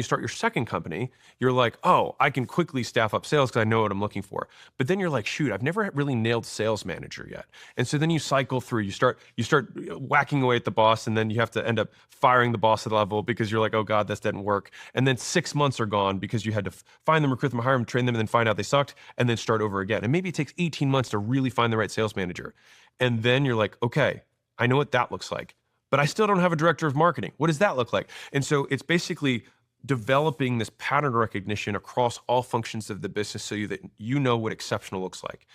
you start your second company, you're like, oh, I can quickly staff up sales because I know what I'm looking for. But then you're like, shoot, I've never really nailed sales manager yet. And so then you cycle through, you start whacking away at the boss, and then you have to end up firing the boss at the level because you're like, oh God, this didn't work. And then 6 months are gone because you had to find them, recruit them, hire them, train them, and then find out they sucked, and then start over again. And maybe it takes 18 months to really find the right sales manager. And then you're like, okay, I know what that looks like, but I still don't have a director of marketing. What does that look like? And so it's basically developing this pattern recognition across all functions of the business so that you know what exceptional looks like.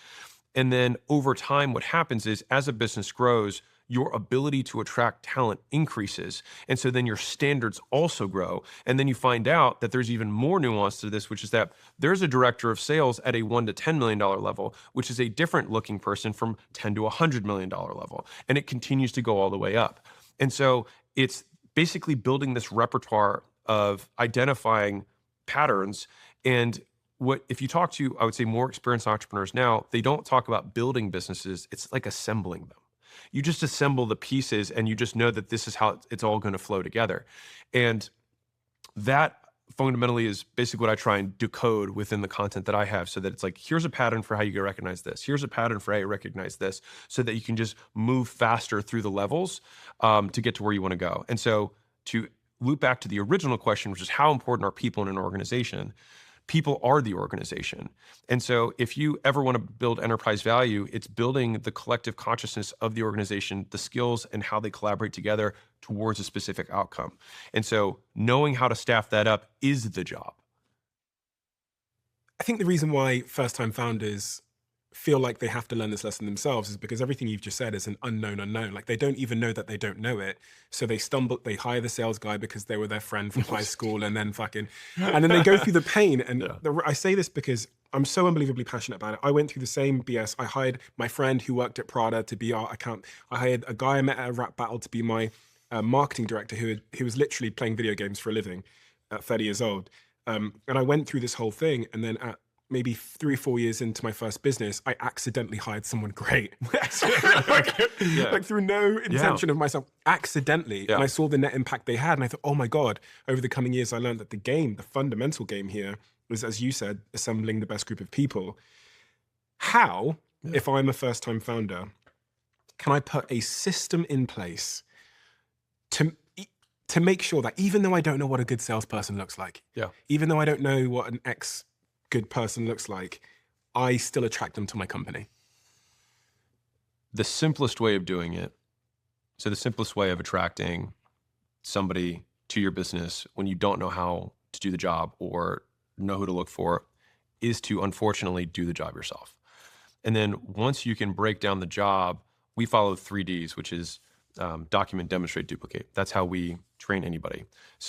And then over time, what happens is as a business grows, your ability to attract talent increases. And so then your standards also grow. And then you find out that there's even more nuance to this, which is that there's a director of sales at a $1 to $10 million level, which is a different looking person from $10 to $100 million level. And it continues to go all the way up. And so it's basically building this repertoire of identifying patterns. And what if you talk to, I would say, more experienced entrepreneurs now, they don't talk about building businesses. It's like assembling them. You just assemble the pieces and you just know that this is how it's all going to flow together. And that fundamentally is basically what I try and decode within the content that I have, so that it's like, here's a pattern for how you can recognize this. Here's a pattern for how you recognize this, so that you can just move faster through the levels to get to where you want to go. And so to loop back to the original question, which is how important are people in an organization? People are the organization. And so if you ever want to build enterprise value, it's building the collective consciousness of the organization, the skills and how they collaborate together towards a specific outcome. And so knowing how to staff that up is the job. I think the reason why first-time founders feel like they have to learn this lesson themselves is because everything you've just said is an unknown unknown. Like, they don't even know that they don't know it. So they they hire the sales guy because they were their friend from high school, and then they go through the pain. And Yeah. I say this because I'm so unbelievably passionate about it. I went through the same BS. I hired my friend who worked at Prada to be our account. I hired a guy I met at a rap battle to be my marketing director who was literally playing video games for a living at 30 years old. And I went through this whole thing, and then at maybe 3 or 4 years into my first business, I accidentally hired someone great. like through no intention of myself, accidentally. Yeah. And I saw the net impact they had, and I thought, oh my God, over the coming years, I learned that the fundamental game here was, as you said, assembling the best group of people. How, if I'm a first-time founder, can I put a system in place to make sure that even though I don't know what a good salesperson looks like, even though I don't know what an good person looks like, I still attract them to my company? The simplest way of doing it, so the simplest way of attracting somebody to your business when you don't know how to do the job or know who to look for, is to unfortunately do the job yourself. And then once you can break down the job, we follow 3 Ds, which is document, demonstrate, duplicate. That's how we train anybody. So